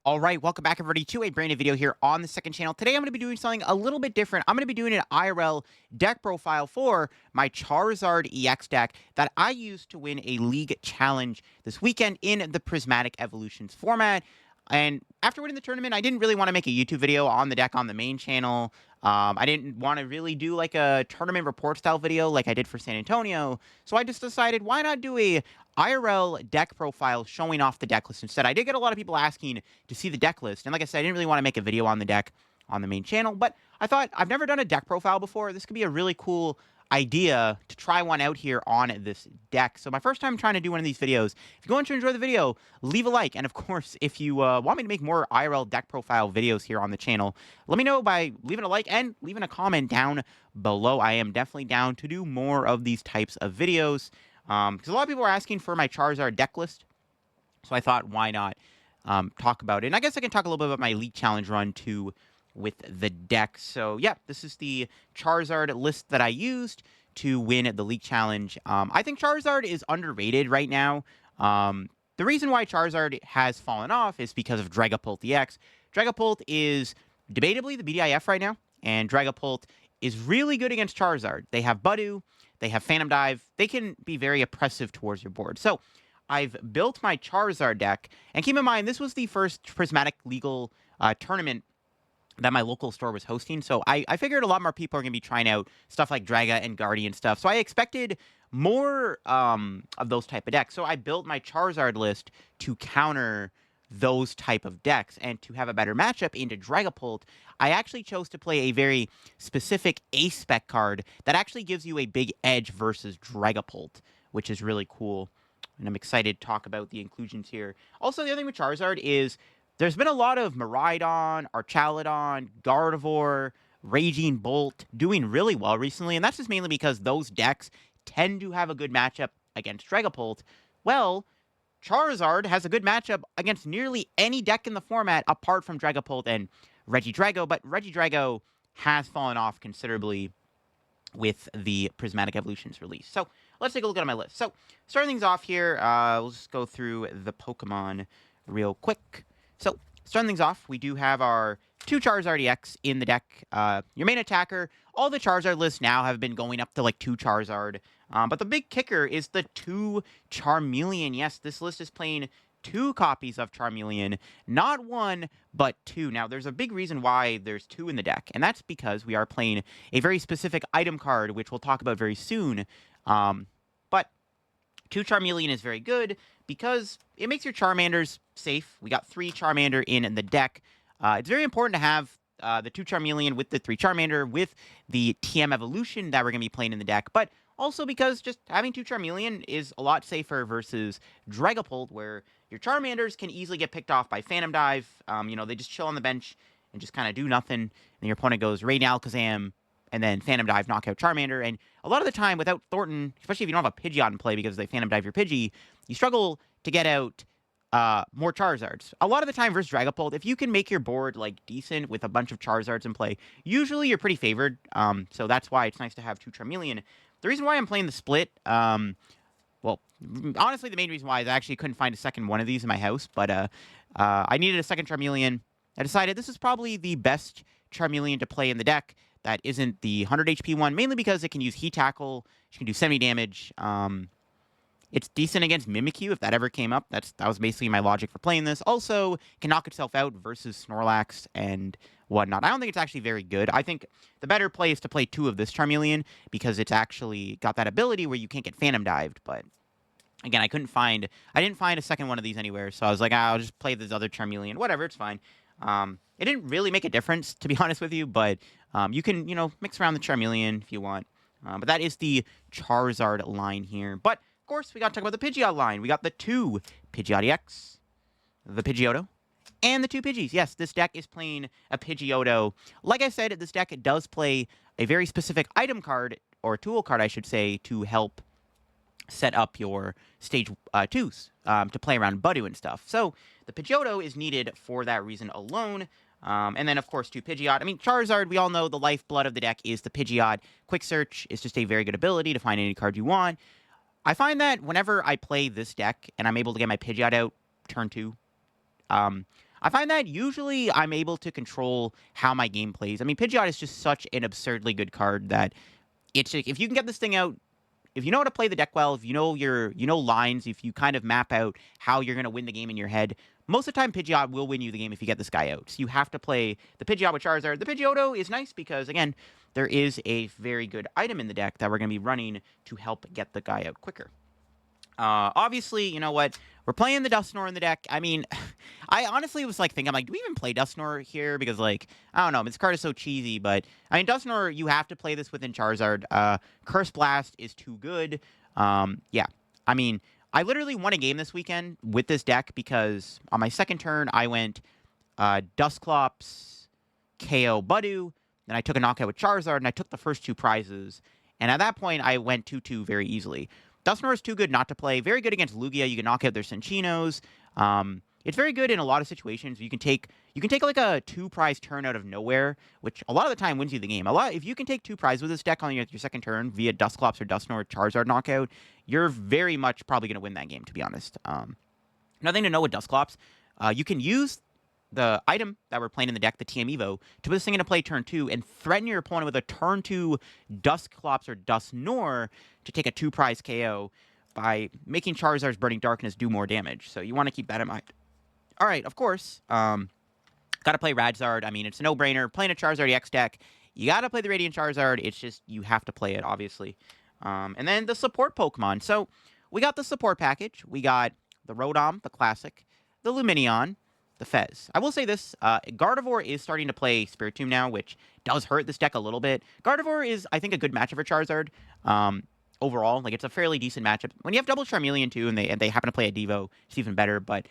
All right, welcome back everybody to a brand new video here on the second channel. Today I'm going to be doing something a little bit different. I'm going to be doing an IRL deck profile for my Charizard EX deck that I used to win a league challenge this weekend in the Prismatic Evolutions format. And after winning the tournament, I didn't really want to make a YouTube video on the deck on the main channel. I didn't want to really do like a tournament report style video like I did for San Antonio. So I just decided, why not do a IRL deck profile showing off the deck list instead. I did get a lot of people asking to see the deck list, and like I said, I didn't really want to make a video on the deck on the main channel, but I thought, I've never done a deck profile before. This could be a really cool idea to try one out here on this deck. So my first time trying to do one of these videos. If you're going to enjoy the video, leave a like, and of course, if you want me to make more IRL deck profile videos here on the channel, let me know by leaving a like and leaving a comment down below. I am definitely down to do more of these types of videos. Because a lot of people are asking for my Charizard deck list, so I thought, why not talk about it? And I guess I can talk a little bit about my League Challenge run, too, with the deck. So, yeah, this is the Charizard list that I used to win the League Challenge. I think Charizard is underrated right now. The reason why Charizard has fallen off is because of Dragapult EX. Dragapult is debatably the BDIF right now, and Dragapult is really good against Charizard. They have Budu, they have Phantom Dive. They can be very oppressive towards your board. So I've built my Charizard deck, and keep in mind, this was the first Prismatic Legal tournament that my local store was hosting. So I figured a lot more people are going to be trying out stuff like Draga and Guardian stuff. So I expected more of those type of decks. So I built my Charizard list to counter those type of decks, and to have a better matchup into Dragapult, I actually chose to play a very specific A-Spec card that actually gives you a big edge versus Dragapult, which is really cool, and I'm excited to talk about the inclusions here. Also, the other thing with Charizard is there's been a lot of Miraidon, Archaludon, Gardevoir, Raging Bolt doing really well recently, and that's just mainly because those decks tend to have a good matchup against Dragapult. Well, Charizard has a good matchup against nearly any deck in the format apart from Dragapult and Regidrago, but Regidrago has fallen off considerably with the Prismatic Evolutions release. So let's take a look at my list. So starting things off here, we'll just go through the Pokemon real quick. So starting things off, we do have our two Charizard EX in the deck. Your main attacker, all the Charizard lists now have been going up to like 2 Charizard. But the big kicker is the 2 Charmeleon. Yes, this list is playing 2 copies of Charmeleon, not 1, but 2. Now, there's a big reason why there's 2 in the deck, and that's because we are playing a very specific item card, which we'll talk about very soon. But 2 Charmeleon is very good because it makes your Charmanders safe. We got 3 Charmander in the deck. It's very important to have the 2 Charmeleon with the 3 Charmander with the TM evolution that we're going to be playing in the deck, but also because just having 2 Charmeleon is a lot safer versus Dragapult, where your Charmanders can easily get picked off by Phantom Dive. They just chill on the bench and just kind of do nothing, and your opponent goes Raid Alakazam, and then Phantom Dive, knock out Charmander, and a lot of the time, without Thornton, especially if you don't have a Pidgeot in play because they Phantom Dive your Pidgey, you struggle to get out more Charizards. A lot of the time versus Dragapult, if you can make your board like decent with a bunch of Charizards in play, usually you're pretty favored. So that's why it's nice to have 2 Charmeleon. The reason why I'm playing the split, well, honestly, the main reason why is I actually couldn't find a second one of these in my house, but I needed a second Charmeleon. I decided this is probably the best Charmeleon to play in the deck that isn't the 100 HP one, mainly because it can use Heat Tackle, it can do 70 damage. It's decent against Mimikyu if that ever came up. That was basically my logic for playing this. Also, can knock itself out versus Snorlax and whatnot. I don't think it's actually very good. I think the better play is to play 2 of this Charmeleon because it's actually got that ability where you can't get Phantom Dived. But again, I didn't find a second one of these anywhere, so I was like, I'll just play this other Charmeleon. Whatever, it's fine. It didn't really make a difference, to be honest with you, but you can, mix around the Charmeleon if you want. But that is the Charizard line here. But of course, we got to talk about the Pidgeot line. We got the 2 Pidgeot EX, the Pidgeotto, and the 2 Pidgeys. Yes, this deck is playing a Pidgeotto. Like I said, this deck does play a very specific item card, or tool card, I should say, to help set up your stage 2s to play around Budu and stuff. So the Pidgeotto is needed for that reason alone. And then, of course, 2 Pidgeot. I mean, Charizard, we all know the lifeblood of the deck is the Pidgeot. Quick Search is just a very good ability to find any card you want. I find that whenever I play this deck and I'm able to get my Pidgeot out turn 2, I find that usually I'm able to control how my game plays. I mean, Pidgeot is just such an absurdly good card that it's like, if you can get this thing out, if you know how to play the deck well, if you know lines, if you kind of map out how you're going to win the game in your head, most of the time Pidgeot will win you the game if you get this guy out. So you have to play the Pidgeot with Charizard. The Pidgeotto is nice because, again, there is a very good item in the deck that we're going to be running to help get the guy out quicker. Obviously, you know what? We're playing the Dusknoir in the deck. I mean, I honestly was like thinking, I'm like, do we even play Dusknoir here? Because, like, I don't know, this card is so cheesy, but I mean, Dusknoir, you have to play this within Charizard. Curse Blast is too good. Yeah, I mean, I literally won a game this weekend with this deck because on my second turn, I went Dusclops, KO Budew, then I took a knockout with Charizard, and I took the first 2 prizes. And at that point, I went 2-2 very easily. Dusknoir is too good not to play. Very good against Lugia. You can knock out their Cinchinos. It's very good in a lot of situations. You can take like a 2-prize turn out of nowhere, which a lot of the time wins you the game. If you can take 2 prizes with this deck on your second turn via Dusclops or Dusknoir Charizard knockout, you're very much probably going to win that game, to be honest. Nothing to know with Dusclops. You can use the item that we're playing in the deck, the TM Evo, to put this thing into play turn 2 and threaten your opponent with a turn 2 Dusclops or Dusknoir to take a 2-prize KO by making Charizard's Burning Darkness do more damage. So you want to keep that in mind. All right, of course, got to play Radzard. I mean, it's a no-brainer. Playing a Charizard EX deck, you got to play the Radiant Charizard. It's just, you have to play it, obviously. And then the support Pokemon. So we got the support package. We got the Rotom, the Classic, the Lumineon, the Fez. I will say this, Gardevoir is starting to play Spiritomb now, which does hurt this deck a little bit. Gardevoir is, I think, a good matchup for Charizard. Overall, like, it's a fairly decent matchup. When you have double Charmeleon, too, and they happen to play a Devo, it's even better. But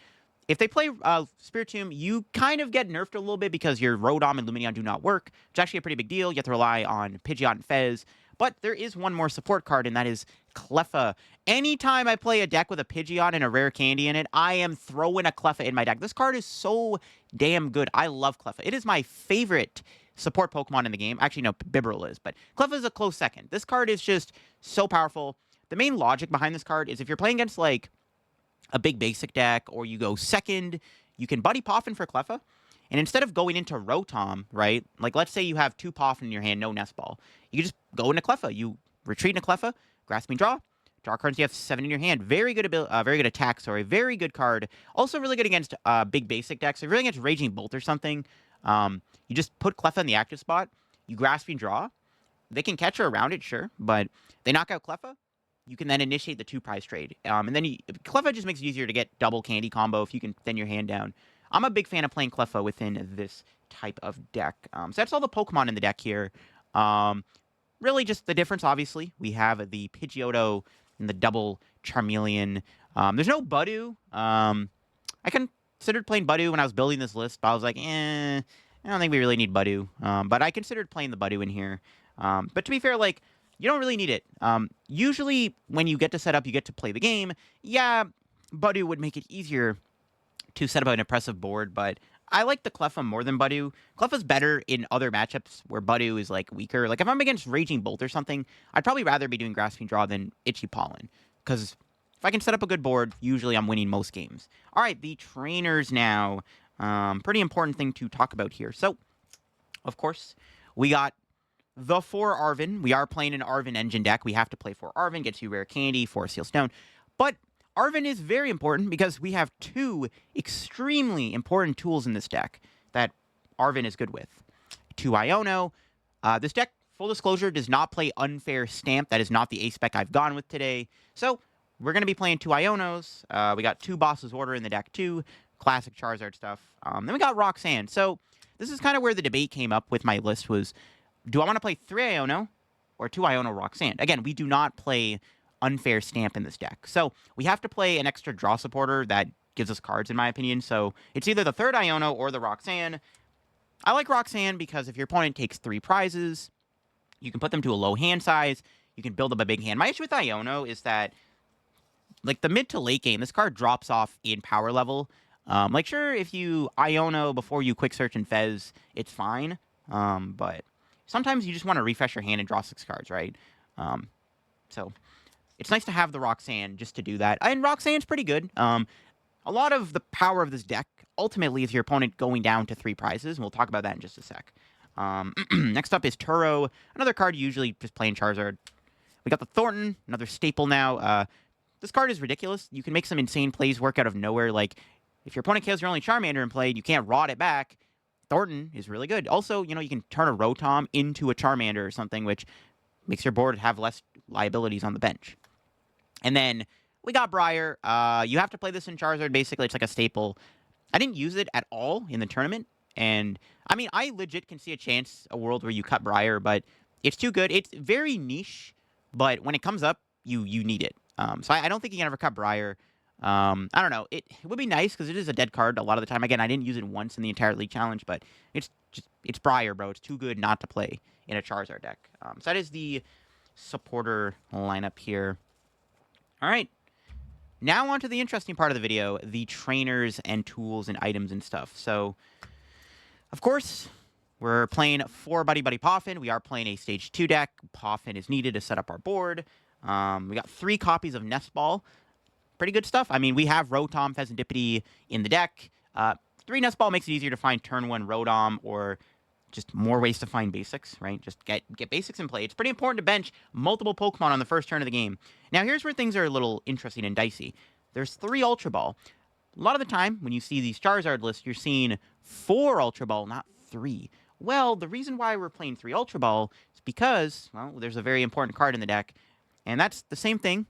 if they play Spiritomb, you kind of get nerfed a little bit because your Rotom and Lumineon do not work. It's actually a pretty big deal. You have to rely on Pidgeot and Fez. But there is one more support card, and that is Cleffa. Anytime I play a deck with a Pidgeot and a rare candy in it, I am throwing a Cleffa in my deck. This card is so damn good. I love Cleffa. It is my favorite support Pokemon in the game. Actually, no, Bibarel is, but Cleffa is a close second. This card is just so powerful. The main logic behind this card is if you're playing against, like, a big basic deck, or you go second, you can Buddy Poffin for Cleffa. And instead of going into Rotom, right, like, let's say you have 2 Poffin in your hand, no Nest Ball. You can just go into Cleffa. You retreat into Cleffa, Grasping Draw cards, you have 7 in your hand. Very good attack, sorry. Very good card. Also really good against big basic decks. If you're really against Raging Bolt or something, you just put Cleffa in the active spot. You Grasping Draw. They can catch her around it, sure, but they knock out Cleffa. You can then initiate the 2-prize trade. And then Cleffa just makes it easier to get double candy combo if you can thin your hand down. I'm a big fan of playing Cleffa within this type of deck. So that's all the Pokemon in the deck here. Really just the difference, obviously. We have the Pidgeotto and the double Charmeleon. There's no Budew. I considered playing Budew when I was building this list, but I was like, I don't think we really need Budew. But I considered playing the Budew in here. But to be fair, like, you don't really need it. Usually, when you get to set up, you get to play the game. Yeah, Budew would make it easier to set up an impressive board, but I like the Cleffa more than Budew. Cleffa's better in other matchups where Budew is, like, weaker. Like, if I'm against Raging Bolt or something, I'd probably rather be doing Grasping Draw than Itchy Pollen, because if I can set up a good board, usually I'm winning most games. All right, the trainers now. Pretty important thing to talk about here. So, of course, we got the 4 Arven. We are playing an Arven engine deck. We have to play 4 Arven, gets you rare candy, 4 Seal Stone. But Arven is very important because we have 2 extremely important tools in this deck that Arven is good with. 2 Iono. This deck, full disclosure, does not play Unfair Stamp. That is not the ace spec I've gone with today. So we're going to be playing 2 Ionos. We got 2 Boss's Order in the deck too. Classic Charizard stuff. Then we got Roxanne. So this is kind of where the debate came up with my list was, do I want to play 3 Iono or 2 Iono Roxanne? Again, we do not play Unfair Stamp in this deck. So we have to play an extra draw supporter that gives us cards, in my opinion. So it's either the 3rd Iono or the Roxanne. I like Roxanne because if your opponent takes 3 prizes, you can put them to a low hand size. You can build up a big hand. My issue with Iono is that, like, the mid to late game, this card drops off in power level. Like, sure, if you Iono before you quick search and Fez, it's fine. But sometimes you just want to refresh your hand and draw 6 cards, right? So it's nice to have the Roxanne just to do that. And Roxanne's pretty good. A lot of the power of this deck ultimately is your opponent going down to 3 prizes, and we'll talk about that in just a sec. Next up is Turo, another card you usually just play in Charizard. We got the Thornton, another staple now. This card is ridiculous. You can make some insane plays work out of nowhere. Like, if your opponent kills your only Charmander in play and you can't rot it back, Thornton is really good. Also, you know, you can turn a Rotom into a Charmander or something, which makes your board have less liabilities on the bench. And then we got Briar. You have to play this in Charizard. Basically, it's like a staple. I didn't use it at all in the tournament. And, I mean, I legit can see a world where you cut Briar, but it's too good. It's very niche, but when it comes up, you need it. So I don't think you can ever cut Briar. I don't know. It would be nice because it is a dead card a lot of the time. Again, I didn't use it once in the entire League Challenge, but it's Briar, bro. It's too good not to play in a Charizard deck. So that is the supporter lineup here. All right. Now on to the interesting part of the video, the trainers and tools and items and stuff. So, of course, we're playing for Buddy Buddy Poffin. We are playing a Stage 2 deck. Poffin is needed to set up our board. We got 3 copies of Nest Ball. Pretty good stuff. I mean, we have Rotom, Pheasantipity in the deck. 3 Nest Ball makes it easier to find turn 1 Rotom or just more ways to find basics, right? Just get basics in play. It's pretty important to bench multiple Pokemon on the first turn of the game. Now, here's where things are a little interesting and dicey. There's 3 Ultra Ball. A lot of the time, when you see these Charizard lists, you're seeing 4 Ultra Ball, not 3. Well, the reason why we're playing 3 Ultra Ball is because, well, there's a very important card in the deck, and that's the same thing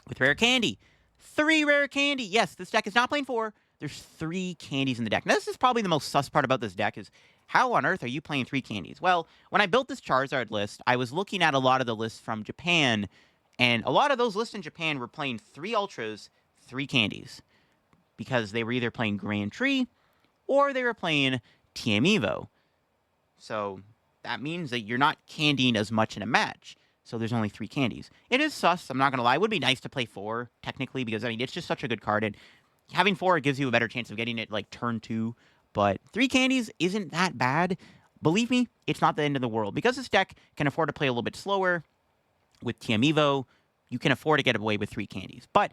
with Rare Candy. 3 Rare Candy. Yes, this deck is not playing 4. There's 3 candies in the deck. Now, this is probably the most sus part about this deck is, how on earth are you playing 3 candies? Well, when I built this Charizard list, I was looking at a lot of the lists from Japan, and a lot of those lists in Japan were playing 3 Ultras, 3 candies, because they were either playing Grand Tree, or they were playing TM Evo. So that means that you're not candying as much in a match. So there's only 3 candies. It is sus, I'm not going to lie. It would be nice to play 4, technically, because, I mean, it's just such a good card, and having 4 gives you a better chance of getting it, like, turn 2. But 3 candies isn't that bad. Believe me, it's not the end of the world. Because this deck can afford to play a little bit slower with TM Evo, you can afford to get away with 3 candies. But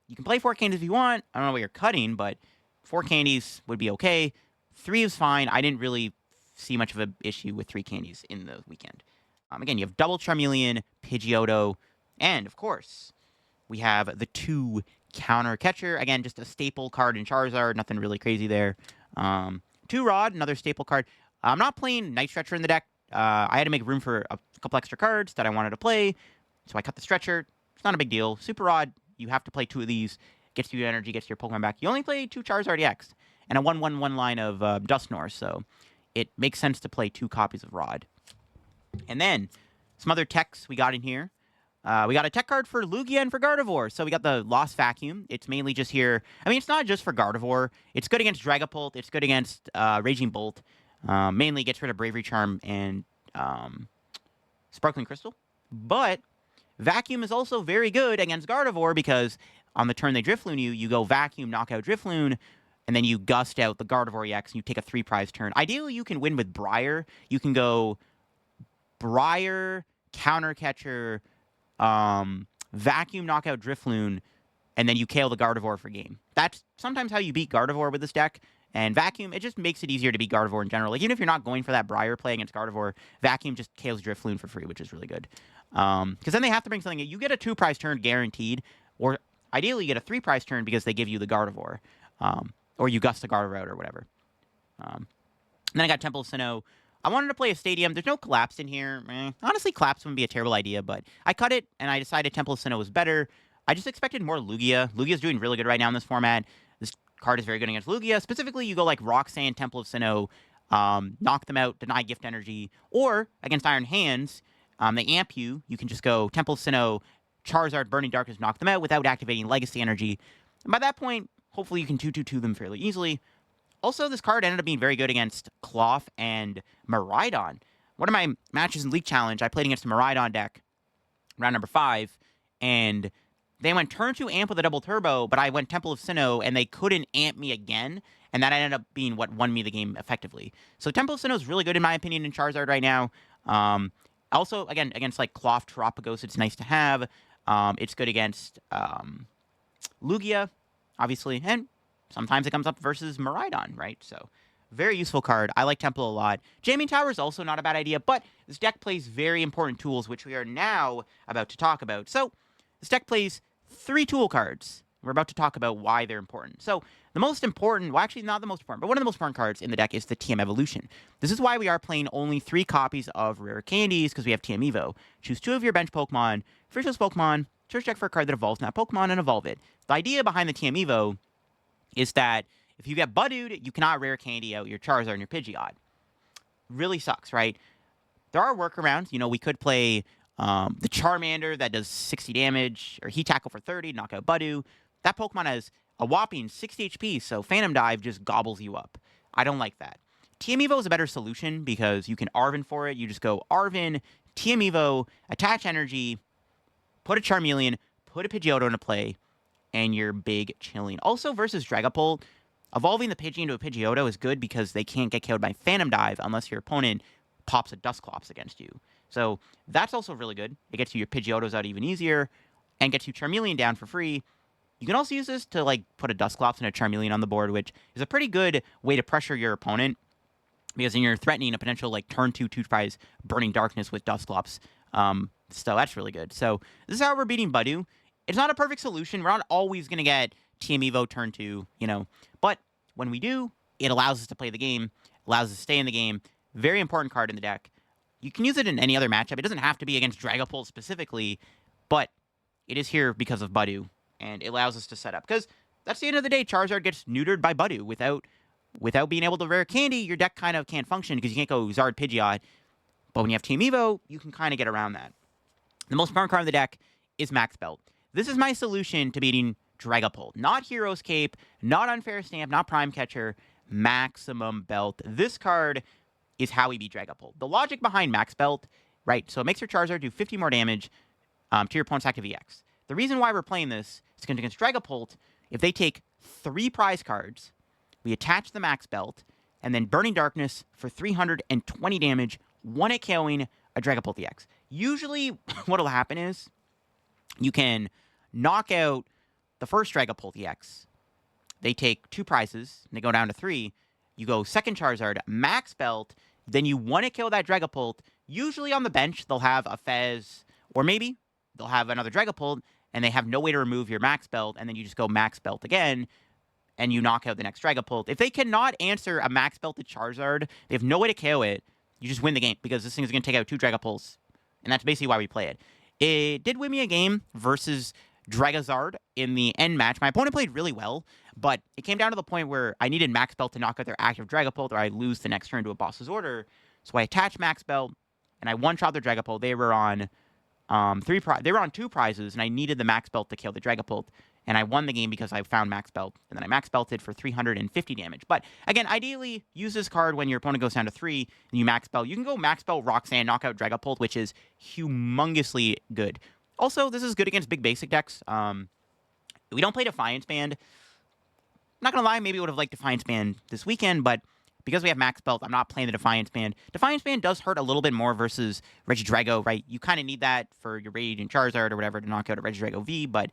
you can play 4 candies if you want. I don't know what you're cutting, but 4 candies would be okay. 3 is fine. I didn't really see much of an issue with 3 candies in the weekend. Again, you have double Charmeleon, Pidgeotto, and, of course, we have the 2 Counter Catcher. Again, just a staple card in Charizard. Nothing really crazy there. 2 Rod, another staple card. I'm not playing Night Stretcher in the deck. I had to make room for a couple extra cards that I wanted to play, so I cut the Stretcher. It's not a big deal. Super Rod, you have to play 2 of these. Gets you energy, gets your Pokemon back. You only play 2 Charizard EX and a 1/1/1 line of Dusknoir, so it makes sense to play 2 copies of Rod. And then, some other techs we got in here. We got a tech card for Lugia and for Gardevoir. So we got the Lost Vacuum. It's mainly just here. I mean, it's not just for Gardevoir. It's good against Dragapult. It's good against Raging Bolt. Mainly gets rid of Bravery Charm and Sparkling Crystal. But Vacuum is also very good against Gardevoir because on the turn they Drifloon you, you go Vacuum, knock out Drifloon, and then you gust out the Gardevoir EX and you take a 3-prize turn. Ideally, you can win with Briar. You can go Briar, Counter Catcher, Vacuum, knockout Drifloon, and then you KO the Gardevoir for game. That's sometimes how you beat Gardevoir with this deck. And Vacuum, it just makes it easier to beat Gardevoir in general. Like, even if you're not going for that Briar play against Gardevoir, Vacuum just KOs Drifloon for free, which is really good. Because then they have to bring something. You get a 2-prize turn guaranteed, or ideally you get a 3-prize turn because they give you the Gardevoir. Or you gust the Gardevoir out or whatever. And then I got Temple of Sinnoh. I wanted to play a Stadium. There's no Collapse in here. Honestly, Collapse wouldn't be a terrible idea, but I cut it, and I decided Temple of Sinnoh was better. I just expected more Lugia. Lugia's doing really good right now in this format. This card is very good against Lugia. Specifically, you go like Rock Sand, Temple of Sinnoh, knock them out, deny gift energy, or against Iron Hands, they amp you. You can just go Temple of Sinnoh, Charizard, Burning Darkness, knock them out without activating Legacy energy. And by that point, hopefully you can 2/2 them fairly easily. Also, this card ended up being very good against Cloth and Miraidon. One of my matches in League Challenge, I played against a Miraidon deck, round number 5, and they went turn 2 amp with a double turbo, but I went Temple of Sinnoh, and they couldn't amp me again, and that ended up being what won me the game effectively. So Temple of Sinnoh is really good, in my opinion, in Charizard right now. Also, again, against like Cloth, Terapagos, it's nice to have. It's good against Lugia, obviously, and sometimes it comes up versus Miraidon, right? So very useful card. I like Temple a lot. Jamming Tower is also not a bad idea, but this deck plays very important tools, which we are now about to talk about. So this deck plays 3 tool cards. We're about to talk about why they're important. So the most important, well, actually not the most important, but one of the most important cards in the deck is the TM Evolution. This is why we are playing only 3 copies of Rare Candies, because we have TM Evo. Choose 2 of your bench Pokemon, first choose Pokemon, search deck for a card that evolves in that Pokemon, and evolve it. The idea behind the TM Evo is that if you get Budooed, you cannot Rare Candy out your Charizard and your Pidgeot. Really sucks, right? There are workarounds. You know, we could play the Charmander that does 60 damage, or Heat Tackle for 30, knock out Budoo. That Pokemon has a whopping 60 HP, so Phantom Dive just gobbles you up. I don't like that. TM Evo is a better solution because you can Arven for it. You just go Arven, TM Evo, attach energy, put a Charmeleon, put a Pidgeot into play, and you're big chilling. Also, versus Dragapult, evolving the Pidgey into a Pidgeotto is good because they can't get killed by Phantom Dive unless your opponent pops a Dusknoir against you. So that's also really good. It gets you your Pidgeottos out even easier and gets you Charmeleon down for free. You can also use this to like put a Dusknoir and a Charmeleon on the board, which is a pretty good way to pressure your opponent because then you're threatening a potential like turn 2 2-prize Burning Darkness with Dusknoir. So that's really good. So this is how we're beating Budoo. It's not a perfect solution. We're not always going to get TM Evo turn 2, you know. But when we do, it allows us to play the game, allows us to stay in the game. Very important card in the deck. You can use it in any other matchup. It doesn't have to be against Dragapult specifically, but it is here because of Budoo, and it allows us to set up. Because that's the end of the day. Charizard gets neutered by Budoo. Without being able to Rare Candy, your deck kind of can't function because you can't go Zard Pidgeot. But when you have Team Evo, you can kind of get around that. The most important card in the deck is Max Belt. This is my solution to beating Dragapult. Not Hero's Cape, not Unfair Stamp, not Prime Catcher, Maximum Belt. This card is how we beat Dragapult. The logic behind Max Belt, right? So it makes your Charizard do 50 more damage to your opponent's active EX. The reason why we're playing this is because against Dragapult, if they take 3 prize cards, we attach the Max Belt, and then Burning Darkness for 320 damage, 1-hit KOing a Dragapult EX. Usually, what will happen is you can knock out the first Dragapult EX. They take 2 prizes, and they go down to 3. You go second Charizard, Max Belt, then you 1-hit KO that Dragapult. Usually on the bench, they'll have a Fez, or maybe they'll have another Dragapult, and they have no way to remove your Max Belt, and then you just go Max Belt again, and you knock out the next Dragapult. If they cannot answer a Max Belted Charizard, they have no way to KO it, you just win the game, because this thing is going to take out 2 Dragapults, and that's basically why we play it. It did win me a game versus Dragazard in the end match. My opponent played really well, but it came down to the point where I needed Max Belt to knock out their active Dragapult, or I'd lose the next turn to a boss's order. So I attached Max Belt, and I one-shot their Dragapult. They were on 2 prizes, and I needed the Max Belt to kill the Dragapult, and I won the game because I found Max Belt, and then I Max Belted for 350 damage. But again, ideally, use this card when your opponent goes down to 3, and you Max Belt. You can go Max Belt Roxanne, knock out Dragapult, which is humongously good. Also, this is good against big basic decks. We don't play Defiance Band. Not gonna lie, maybe I would have liked Defiance Band this weekend, but because we have Max Belt, I'm not playing the Defiance Band. Defiance Band does hurt a little bit more versus Regidrago, right? You kind of need that for your Radiant Charizard or whatever to knock out a Regidrago V, but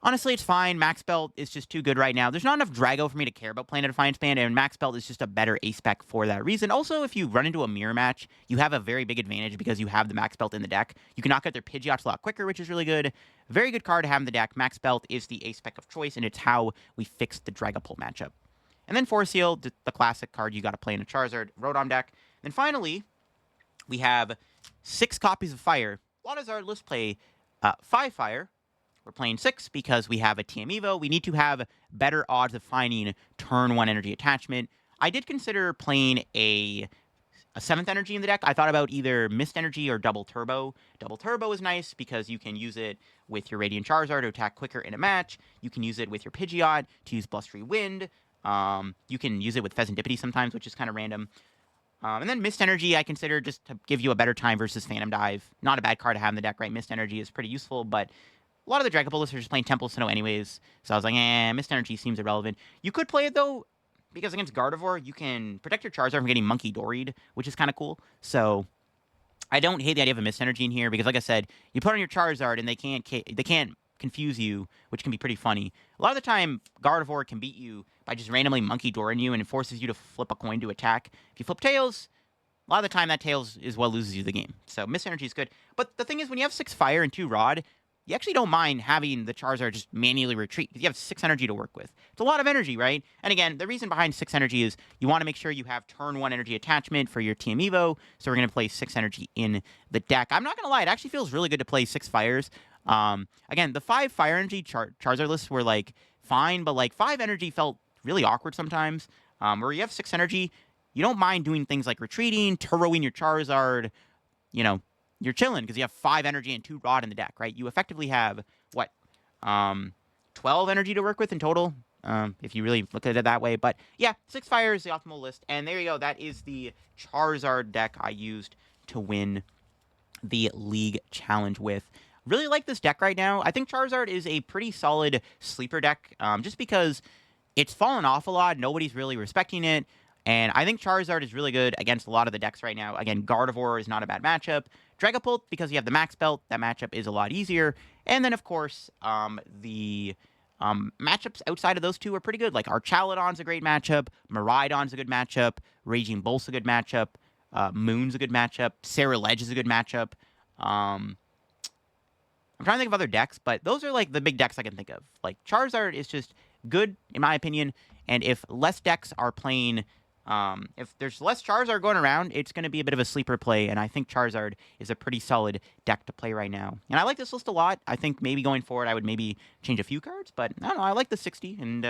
honestly, it's fine. Max Belt is just too good right now. There's not enough Drago for me to care about playing a Defiance Band, and Max Belt is just a better A-spec for that reason. Also, if you run into a mirror match, you have a very big advantage because you have the Max Belt in the deck. You can knock out their Pidgeots a lot quicker, which is really good. Very good card to have in the deck. Max Belt is the A-spec of choice, and it's how we fix the Dragapult matchup. And then Force Seal, the classic card you got to play in a Charizard Rotom deck. And then finally, we have 6 copies of Fire. A lot of our list play 5 Fire. We're playing 6 because we have a TM Evo. We need to have better odds of finding turn 1 energy attachment. I did consider playing a 7th energy in the deck. I thought about either Mist Energy or Double Turbo. Double Turbo is nice because you can use it with your Radiant Charizard to attack quicker in a match. You can use it with your Pidgeot to use Blustery Wind. You can use it with Pheasantipity sometimes, which is kind of random. And then Mist Energy I consider just to give you a better time versus Phantom Dive. Not a bad card to have in the deck, right? Mist Energy is pretty useful, but a lot of the Dragapults are just playing Temple Sinnoh anyways, so I was like, Mist Energy seems irrelevant. You could play it, though, because against Gardevoir, you can protect your Charizard from getting Monkey Doried, which is kind of cool. So I don't hate the idea of a Mist Energy in here, because like I said, you put on your Charizard, and they can't confuse you, which can be pretty funny. A lot of the time, Gardevoir can beat you by just randomly Monkey Dooring you, and it forces you to flip a coin to attack. If you flip Tails, a lot of the time that Tails is what loses you the game. So Miss Energy is good. But the thing is, when you have 6 Fire and 2 Rod, you actually don't mind having the Charizard just manually retreat, because you have 6 energy to work with. It's a lot of energy, right? And again, the reason behind 6 energy is you want to make sure you have turn 1 energy attachment for your TM Evo, so we're going to play 6 energy in the deck. I'm not going to lie, it actually feels really good to play 6 Fires. Again, the 5 Fire Energy Charizard lists were, like, fine, but, like, 5 energy felt really awkward sometimes. Where you have 6 energy, you don't mind doing things like retreating, Turoing your Charizard, you know, you're chilling because you have 5 energy and 2 Rod in the deck, right? You effectively have, what, 12 energy to work with in total, if you really look at it that way. But yeah, 6 Fire is the optimal list. And there you go. That is the Charizard deck I used to win the League Challenge with. Really like this deck right now. I think Charizard is a pretty solid sleeper deck, just because it's fallen off a lot. Nobody's really respecting it. And I think Charizard is really good against a lot of the decks right now. Again, Gardevoir is not a bad matchup. Dragapult, because you have the max belt, that matchup is a lot easier. And then, of course, the matchups outside of those two are pretty good. Like, Archaludon's a great matchup. Miraidon's a good matchup. Raging Bolt's a good matchup. Moon's a good matchup. Ceruledge is a good matchup. I'm trying to think of other decks, but those are, like, the big decks I can think of. Like, Charizard is just good, in my opinion. And if less decks are playing... if there's less Charizard going around, it's going to be a bit of a sleeper play, and I think Charizard is a pretty solid deck to play right now. And I like this list a lot. I think maybe going forward I would maybe change a few cards, but I don't know, I like the 60, and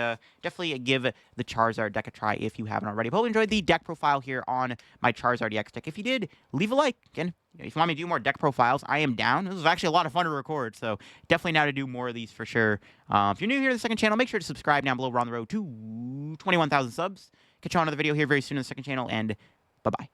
definitely give the Charizard deck a try if you haven't already. But hope you enjoyed the deck profile here on my Charizard EX deck. If you did, leave a like. Again, if you want me to do more deck profiles, I am down. This was actually a lot of fun to record, so definitely now to do more of these for sure. If you're new here to the second channel, make sure to subscribe down below. We're on the road to 21,000 subs. Catch you on another video here very soon on the second channel, and bye-bye.